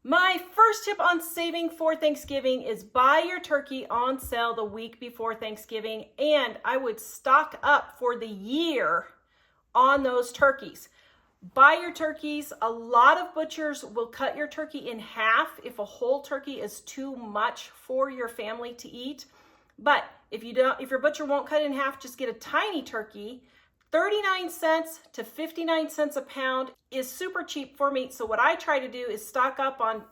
My first tip on saving for Thanksgiving is buy your turkey on sale the week before Thanksgiving, and I would stock up for the year on those turkeys. Buy your turkeys. A lot of butchers will cut your turkey in half if a whole turkey is too much for your family to eat. But if your butcher won't cut it in half, just get a tiny turkey. 39 cents to 59 cents a pound is super cheap for me. So what I try to do is stock up on,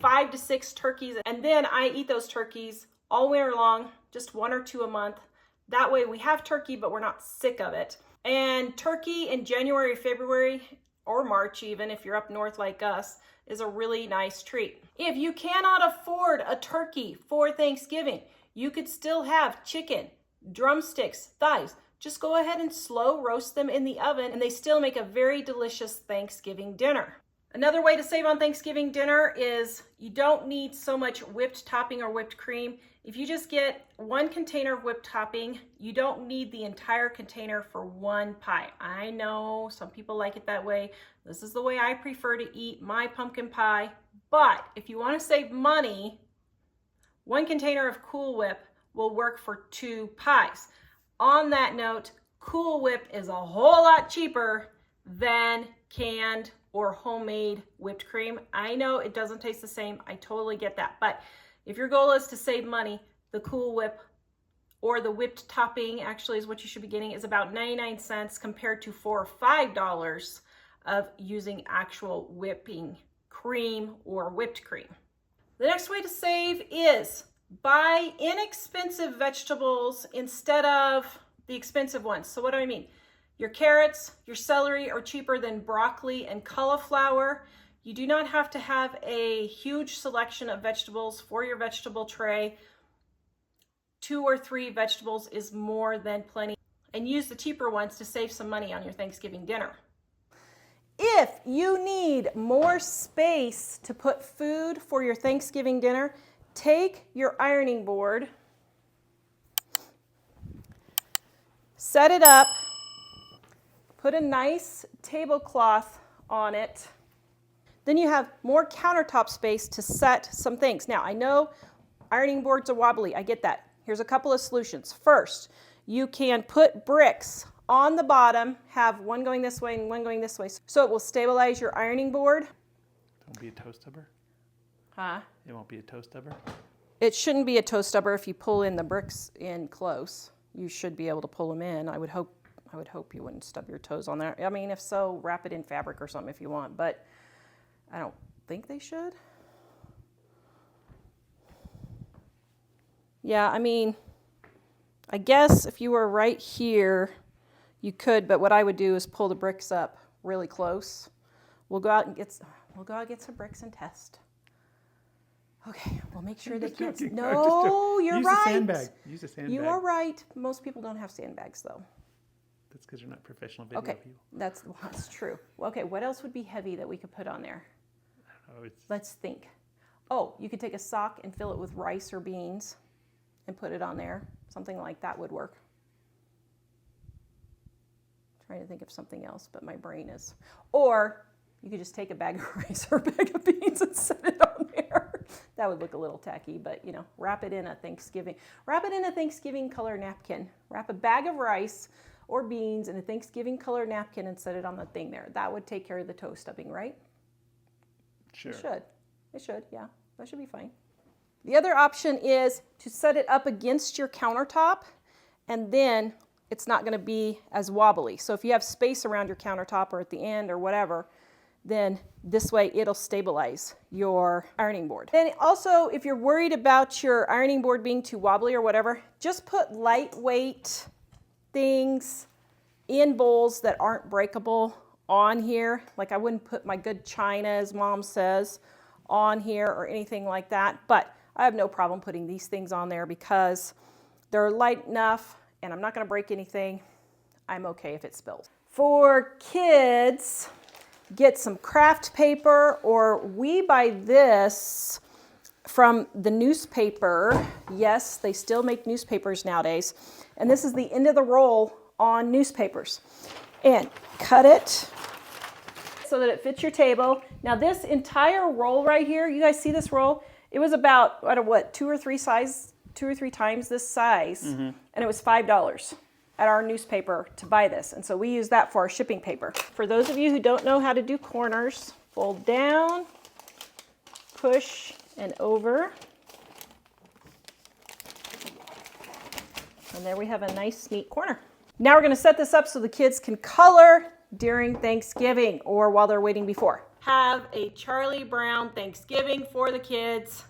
5 to 6 turkeys. And then I eat those turkeys all winter long, just 1 or 2 a month. That way we have turkey, but we're not sick of it. And turkey in January, February, or March even, if you're up north like us, is a really nice treat. If you cannot afford a turkey for Thanksgiving, you could still have chicken, drumsticks, thighs. Just go ahead and slow roast them in the oven, and they still make a very delicious Thanksgiving dinner. Another way to save on Thanksgiving dinner is you don't need so much whipped topping or whipped cream. If you just get 1 container of whipped topping, you don't need the entire container for 1 pie. I know some people like it that way. This is the way I prefer to eat my pumpkin pie. But if you want to save money, 1 container of Cool Whip will work for 2 pies. On that note, Cool Whip is a whole lot cheaper than canned or homemade whipped cream. I know it doesn't taste the same. I totally get that. But if your goal is to save money, the Cool Whip or the whipped topping actually is what you should be getting, is about 99 cents compared to $4 or $5 of using actual whipping cream or whipped cream. The next way to save is buy inexpensive vegetables instead of the expensive ones. So what do I mean? Your carrots, your celery are cheaper than broccoli and cauliflower. You do not have to have a huge selection of vegetables for your vegetable tray. 2 or 3 vegetables is more than plenty. And use the cheaper ones to save some money on your Thanksgiving dinner. If you need more space to put food for your Thanksgiving dinner, take your ironing board, set it up, put a nice tablecloth on it. Then you have more countertop space to set some things. Now, I know ironing boards are wobbly. I get that. Here's a couple of solutions. First, you can put bricks on the bottom, have one going this way and one going this way, so it will stabilize your ironing board. Don't be a toe stubber. Huh? It won't be a toe stubber? It shouldn't be a toe stubber if you pull in the bricks in close. You should be able to pull them in. I would hope you wouldn't stub your toes on there. I mean, if so, wrap it in fabric or something if you want, but I don't think they should. Yeah, I mean, I guess if you were right here, you could, but what I would do is pull the bricks up really close. We'll go out and get some bricks and test. Okay, we'll make sure they can't. No, you're right. Use a sandbag. Use a sandbag. You are right. Most people don't have sandbags, though. That's because you're not professional video people. That's true. Okay, what else would be heavy that we could put on there? I don't know, Let's think. Oh, you could take a sock and fill it with rice or beans and put it on there. Something like that would work. I'm trying to think of something else, but my brain is. Or you could just take a bag of rice or a bag of beans and set it on there. That would look a little tacky, but wrap it in a Thanksgiving color napkin. Wrap a bag of rice or beans in a Thanksgiving color napkin and set it on the thing there. That would take care of the toe stubbing, right? Sure. It should, yeah. That should be fine. The other option is to set it up against your countertop, and then it's not going to be as wobbly. So if you have space around your countertop or at the end or whatever, then this way it'll stabilize your ironing board. And also, if you're worried about your ironing board being too wobbly or whatever, just put lightweight things in bowls that aren't breakable on here. Like I wouldn't put my good china, as Mom says, on here or anything like that. But I have no problem putting these things on there because they're light enough and I'm not going to break anything. I'm okay if it spills. For kids, get some craft paper, or we buy this from the newspaper. Yes, they still make newspapers nowadays. And this is the end of the roll on newspapers. And cut it so that it fits your table. Now this entire roll right here, you guys see this roll? It was about, what, two or three times this size, and it was $5 at our newspaper to buy this. And so we use that for our shipping paper. For those of you who don't know how to do corners, fold down, push, and over. And there we have a nice, neat corner. Now we're gonna set this up so the kids can color during Thanksgiving or while they're waiting before. Have a Charlie Brown Thanksgiving for the kids.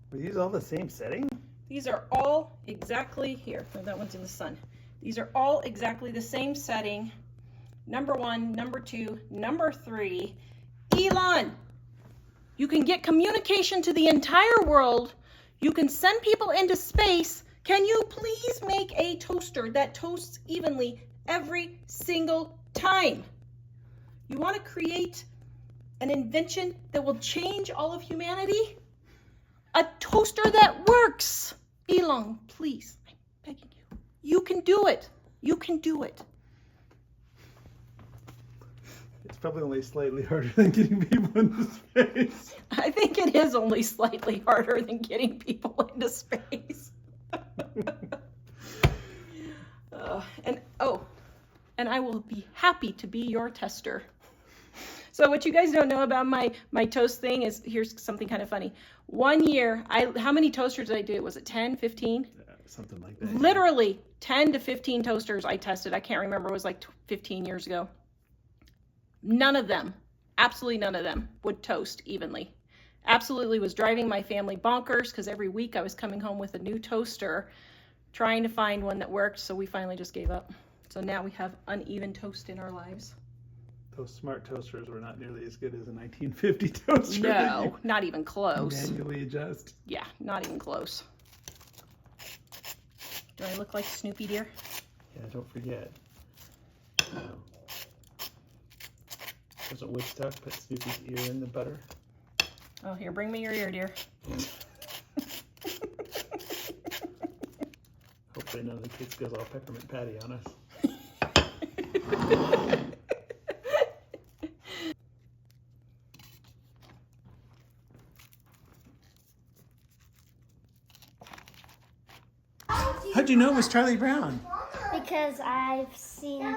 Were these all the same setting? These are all exactly here. Oh, that one's in the sun. These are all exactly the same setting. Number 1, number 2, number 3. Elon, you can get communication to the entire world. You can send people into space. Can you please make a toaster that toasts evenly every single time? You want to create an invention that will change all of humanity? A toaster that works. Elon, please, I'm begging you. You can do it. You can do it. It's probably only slightly harder than getting people into space. I think it is only slightly harder than getting people into space. And I will be happy to be your tester. So what you guys don't know about my toast thing is, here's something kind of funny. 1 year, how many toasters did I do? Was it 10, 15? Something like that. Literally 10 to 15 toasters I tested. I can't remember. It was like 15 years ago. None of them, absolutely none of them, would toast evenly. Absolutely was driving my family bonkers because every week I was coming home with a new toaster trying to find one that worked, so we finally just gave up. So now we have uneven toast in our lives. Those smart toasters were not nearly as good as a 1950 toaster. No, not even close. Manually adjust. Yeah, not even close. Do I look like Snoopy, dear? Yeah, don't forget. Doesn't Woodstock put Snoopy's ear in the butter? Oh, here, bring me your ear, dear. Hopefully none of the kids goes all peppermint patty on us. How'd you know it was Charlie Brown? Because I've seen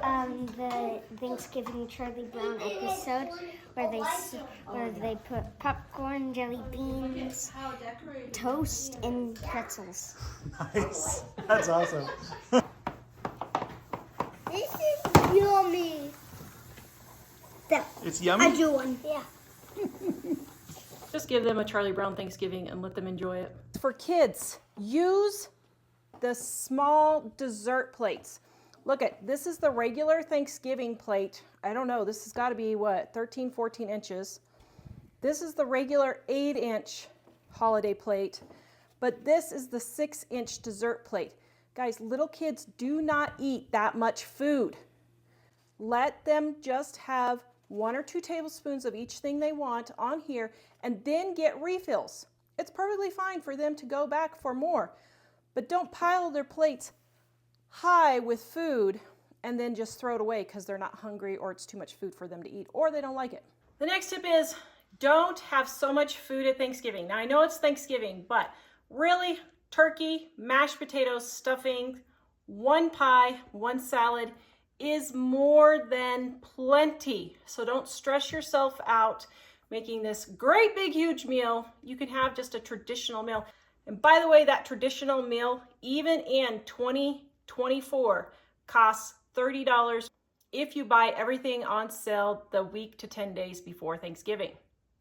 the Thanksgiving Charlie Brown episode where they put popcorn, jelly beans, toast, and pretzels. Nice. That's awesome. This is yummy. It's yummy? I do one. Yeah. Just give them a Charlie Brown Thanksgiving and let them enjoy it. For kids, use the small dessert plates. Look at, this is the regular Thanksgiving plate. I don't know, this has got to be what, 13, 14 inches. This is the regular 8-inch holiday plate, but this is the 6-inch dessert plate. Guys, little kids do not eat that much food. Let them just have 1 or 2 tablespoons of each thing they want on here and then get refills. It's perfectly fine for them to go back for more, but don't pile their plates high with food and then just throw it away because they're not hungry or it's too much food for them to eat or they don't like it. The next tip is don't have so much food at Thanksgiving. Now I know it's Thanksgiving, but really turkey, mashed potatoes, stuffing, 1 pie, 1 salad is more than plenty. So don't stress yourself out making this great big huge meal. You can have just a traditional meal. And by the way, that traditional meal, even in 2024, costs $30 if you buy everything on sale the week to 10 days before Thanksgiving.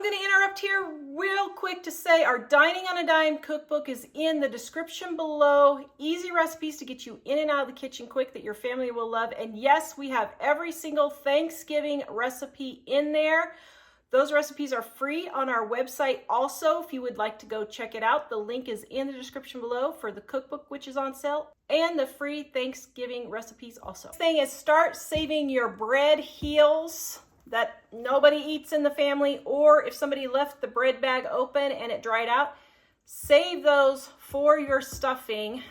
I'm going to interrupt here real quick to say our Dining on a Dime cookbook is in the description below. Easy recipes to get you in and out of the kitchen quick that your family will love. And yes, we have every single Thanksgiving recipe in there. Those recipes are free on our website also if you would like to go check it out. The link is in the description below for the cookbook, which is on sale, and the free Thanksgiving recipes also. Next thing is start saving your bread heels that nobody eats in the family, or if somebody left the bread bag open and it dried out, save those for your stuffing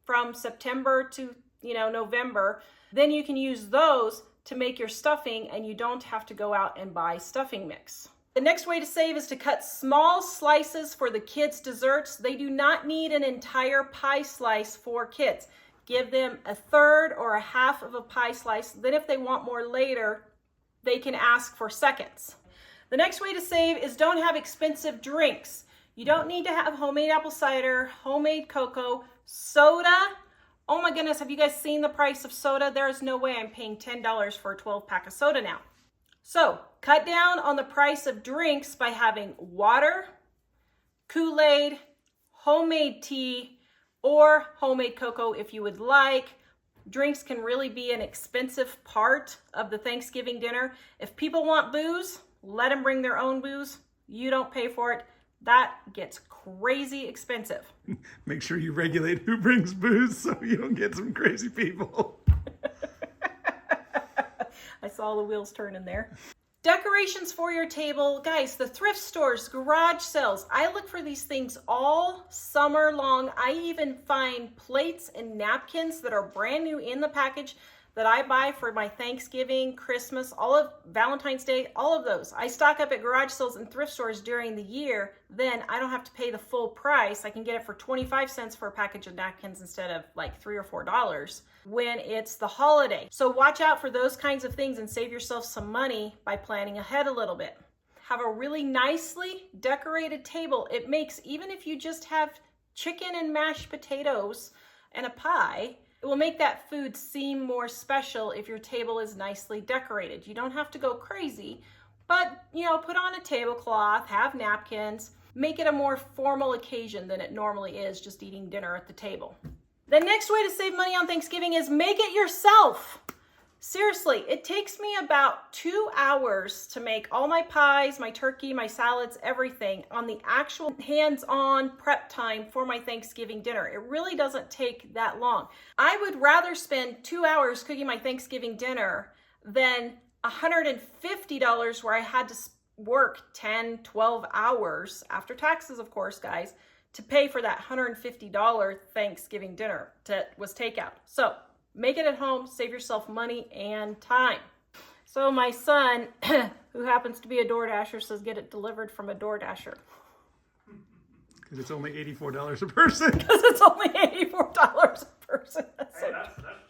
from September to November. Then you can use those to make your stuffing, and you don't have to go out and buy stuffing mix. The next way to save is to cut small slices for the kids' desserts. They do not need an entire pie slice for kids. Give them a third or a half of a pie slice. Then if they want more later, they can ask for seconds. The next way to save is don't have expensive drinks. You don't need to have homemade apple cider, homemade cocoa, soda. Oh my goodness, have you guys seen the price of soda? There is no way I'm paying $10 for a 12-pack of soda now. So cut down on the price of drinks by having water, Kool-Aid, homemade tea, or homemade cocoa if you would like. Drinks can really be an expensive part of the Thanksgiving dinner. If people want booze, let them bring their own booze. You don't pay for it. That gets crazy expensive. Make sure you regulate who brings booze so you don't get some crazy people. I saw the wheels turning there. Decorations for your table. Guys, the thrift stores, garage sales, I look for these things all summer long. I even find plates and napkins that are brand new in the package that I buy for my Thanksgiving, Christmas, all of Valentine's Day, all of those. I stock up at garage sales and thrift stores during the year. Then I don't have to pay the full price. I can get it for 25 cents for a package of napkins instead of like $3 or $4 when it's the holiday. So watch out for those kinds of things and save yourself some money by planning ahead a little bit. Have a really nicely decorated table. It makes, even if you just have chicken and mashed potatoes and a pie, it will make that food seem more special if your table is nicely decorated. You don't have to go crazy, but put on a tablecloth, have napkins, make it a more formal occasion than it normally is just eating dinner at the table. The next way to save money on Thanksgiving is make it yourself. Seriously, it takes me about 2 hours to make all my pies, my turkey, my salads, everything on the actual hands-on prep time for my Thanksgiving dinner. It really doesn't take that long. I would rather spend 2 hours cooking my Thanksgiving dinner than $150 where I had to work 10, 12 hours, after taxes, of course, guys, to pay for that $150 Thanksgiving dinner that was takeout. So make it at home, save yourself money and time. So my son, who happens to be a DoorDasher, says get it delivered from a DoorDasher. Because it's only $84 a person. Because it's only $84 a person. That's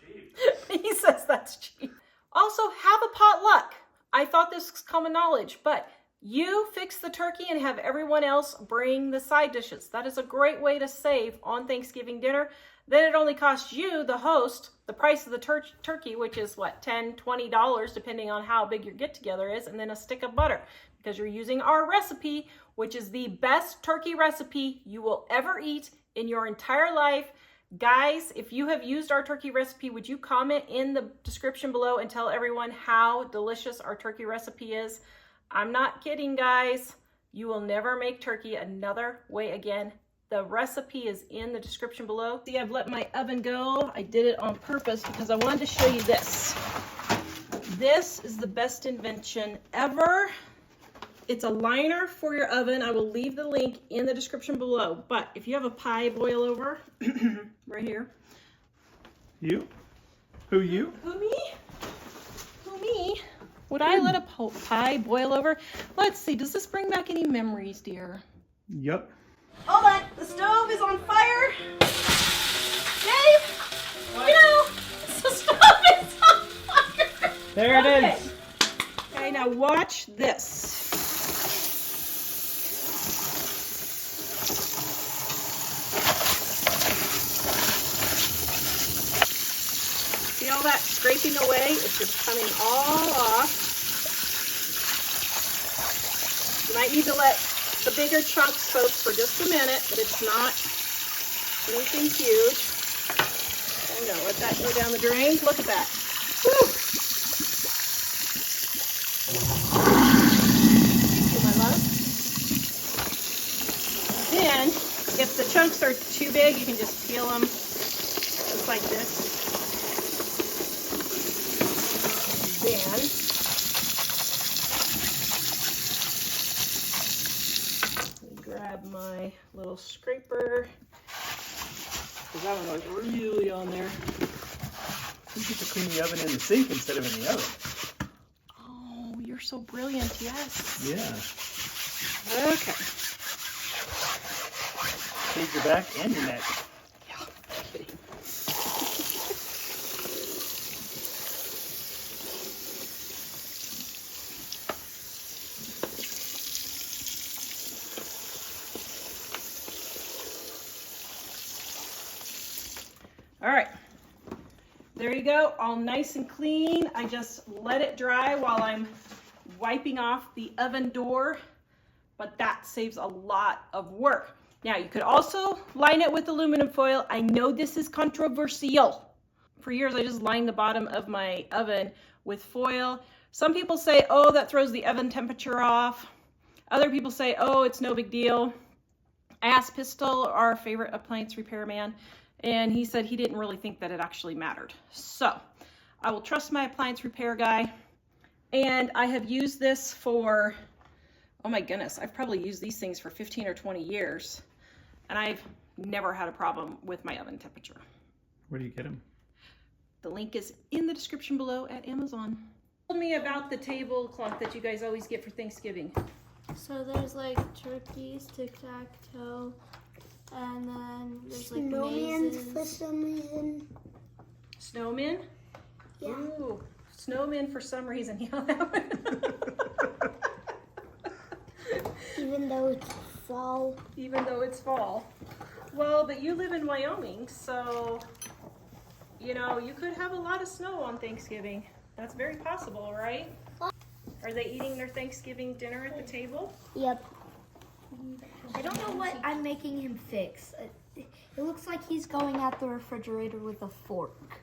cheap. He says that's cheap. Also, have a potluck. I thought this was common knowledge, but you fix the turkey and have everyone else bring the side dishes. That is a great way to save on Thanksgiving dinner. Then it only costs you, the host, the price of the turkey, which is what, $10, $20, depending on how big your get-together is, and then a stick of butter, because you're using our recipe, which is the best turkey recipe you will ever eat in your entire life. Guys, if you have used our turkey recipe, would you comment in the description below and tell everyone how delicious our turkey recipe is? I'm not kidding, guys. You will never make turkey another way again. The recipe is in the description below. See, I've let my oven go. I did it on purpose because I wanted to show you this. This is the best invention ever. It's a liner for your oven. I will leave the link in the description below. But if you have a pie boil over, right here. You? Who you? Who me? Who me? Would I let a pie boil over? Let's see, does this bring back any memories, dear? Yep. Hold on, the stove is on fire. Dave, the stove is on fire. There it is. Okay, now watch this. See all that scraping away? It's just coming all off. You might need to let the bigger chunks soak for just a minute, but it's not anything huge. I'm gonna let that go down the drain. Look at that. Woo! My love. Then, if the chunks are too big, you can just peel them just like this. Then, grab my little scraper, because that one was really on there. You get to clean the oven in the sink instead of in the oven. Oh, you're so brilliant. Yes. Yeah. Okay. Save your back and your neck. Yeah. Kidding. All right, there you go, all nice and clean. I just let it dry while I'm wiping off the oven door, but that saves a lot of work. Now you could also line it with aluminum foil. I know this is controversial. For years I just lined the bottom of my oven with foil. Some people say, oh, that throws the oven temperature off. Other people say, oh, it's no big deal. I asked Pistol, our favorite appliance repairman, and he said he didn't really think that it actually mattered. So I will trust my appliance repair guy. And I have used this for, oh my goodness, I've probably used these things for 15 or 20 years. And I've never had a problem with my oven temperature. Where do you get them? The link is in the description below at Amazon. Tell me about the tablecloth that you guys always get for Thanksgiving. So there's like turkeys, tic-tac-toe, and then there's like Snowman mazes. for some reason. Snowmen? Yeah. Ooh, snowmen for some reason. Yeah, that one. Even though it's fall. Even though it's fall. Well, but you live in Wyoming, so, you know, you could have a lot of snow on Thanksgiving. That's very possible, right? Are they eating their Thanksgiving dinner at the table? Yep. I don't know what I'm making him fix. It looks like he's going at the refrigerator with a fork.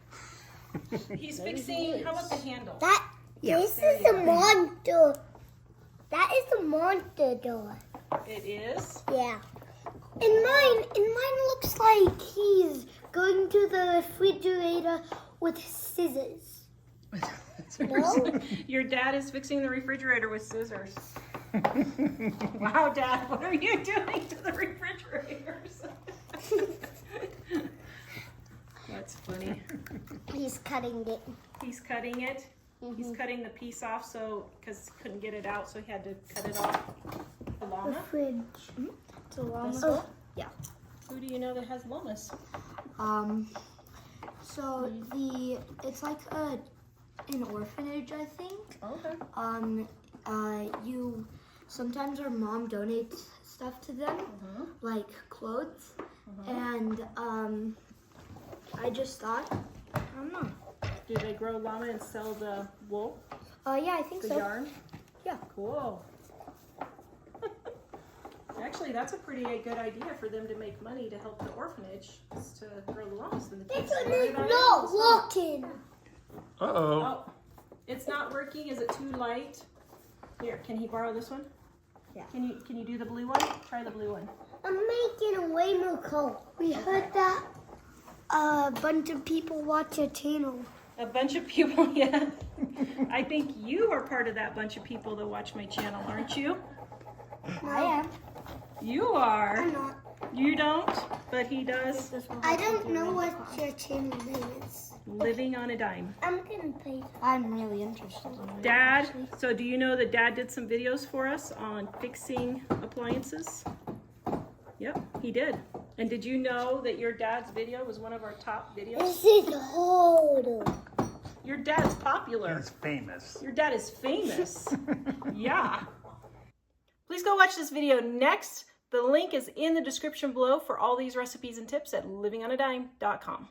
He's fixing, how about the handle? This There is you a go. monster. That is a monster door. It is? Yeah. And mine looks like he's going to the refrigerator with scissors. No? Your dad is fixing the refrigerator with scissors. Wow, Dad, what are you doing to the refrigerators? That's funny. He's cutting it. He's cutting it. He's cutting the piece off so because he couldn't get it out, so he had to cut it off. The The llama? fridge. It's a llama. Oh. Yeah. Who do you know that has llamas? So it's like an orphanage, I think. Okay. You sometimes our mom donates stuff to them, like clothes, and I just thought, I don't know. Do they grow llama and sell the wool, Yeah, I think the so. yarn? Yeah. Cool. Actually, that's a pretty good idea for them to make money to help the orphanage, is to grow the llamas. And the kids This can one learn is about not animals. working. Uh-oh. Oh, it's not working. Is it too light? Here, can he borrow this one? Yeah. Can you do the blue one? Try the blue one. I'm making a way more cold. We heard that a bunch of people watch your channel. A bunch of people, yeah. I think you are part of that bunch of people that watch my channel, aren't you? I am. You are. I'm not. You don't, but he does. I don't know what your channel name is. Living on a dime. I'm gonna pay. I'm really interested in it. Dad, so do you know that Dad did some videos for us on fixing appliances? Yep, he did. And did you know that your dad's video was one of our top videos? This is hard. Your dad's popular. He's famous. Your dad is famous. Yeah. Please go watch this video next. The link is in the description below for all these recipes and tips at livingonadime.com.